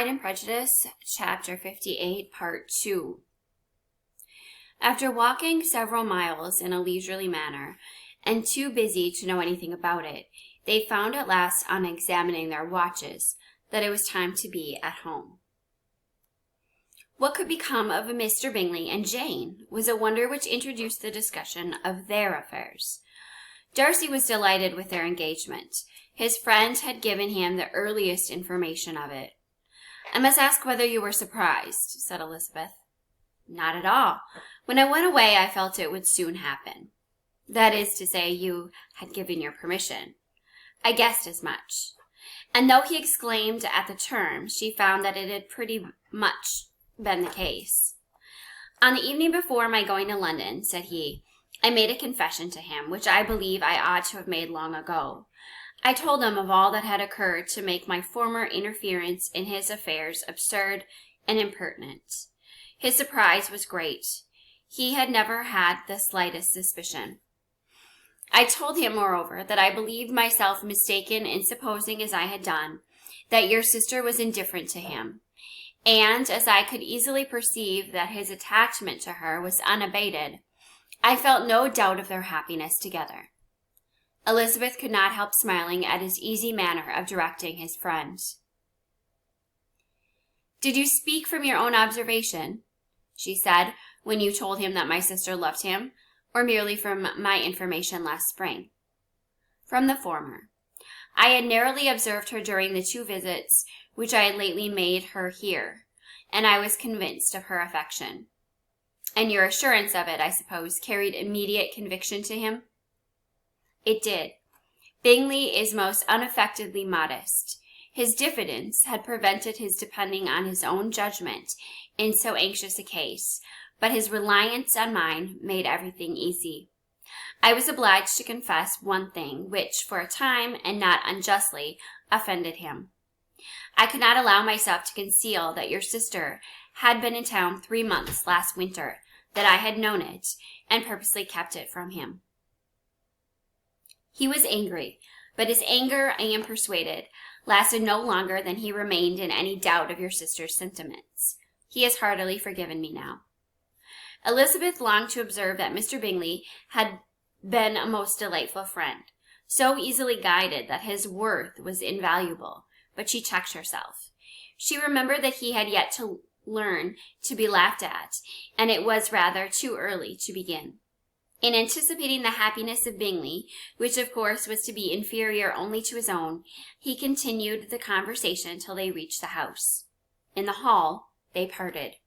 Pride and Prejudice, Chapter 58, Part 2. After walking several miles in a leisurely manner, and too busy to know anything about it, they found at last, on examining their watches, that it was time to be at home. What could become of Mr. Bingley and Jane was a wonder which introduced the discussion of their affairs. Darcy was delighted with their engagement. His friend had given him the earliest information of it. "I must ask whether you were surprised," said Elizabeth. "Not at all. When I went away, I felt it would soon happen. That is to say, you had given your permission. I guessed as much." And though he exclaimed at the term, she found that it had pretty much been the case. "On the evening before my going to London," said he, "I made a confession to him, which I believe I ought to have made long ago. I told him of all that had occurred to make my former interference in his affairs absurd and impertinent. His surprise was great. He had never had the slightest suspicion. I told him, moreover, that I believed myself mistaken in supposing, as I had done, that your sister was indifferent to him, and as I could easily perceive that his attachment to her was unabated, I felt no doubt of their happiness together." Elizabeth could not help smiling at his easy manner of directing his friend. "Did you speak from your own observation," she said, "when you told him that my sister loved him, or merely from my information last spring?" "From the former. I had narrowly observed her during the 2 visits which I had lately made her here, and I was convinced of her affection." "And your assurance of it, I suppose, carried immediate conviction to him?" "It did. Bingley is most unaffectedly modest. His diffidence had prevented his depending on his own judgment in so anxious a case, but his reliance on mine made everything easy. I was obliged to confess one thing which, for a time, and not unjustly, offended him. I could not allow myself to conceal that your sister had been in town 3 months last winter, that I had known it, and purposely kept it from him." He was angry, but his anger, I am persuaded, lasted no longer than he remained in any doubt of your sister's sentiments. He has heartily forgiven me now. Elizabeth longed to observe that Mr. Bingley had been a most delightful friend, so easily guided that his worth was invaluable, but she checked herself. She remembered that he had yet to learn to be laughed at, and it was rather too early to begin. In anticipating the happiness of Bingley, which of course was to be inferior only to his own, he continued the conversation till they reached the house. In the hall they parted.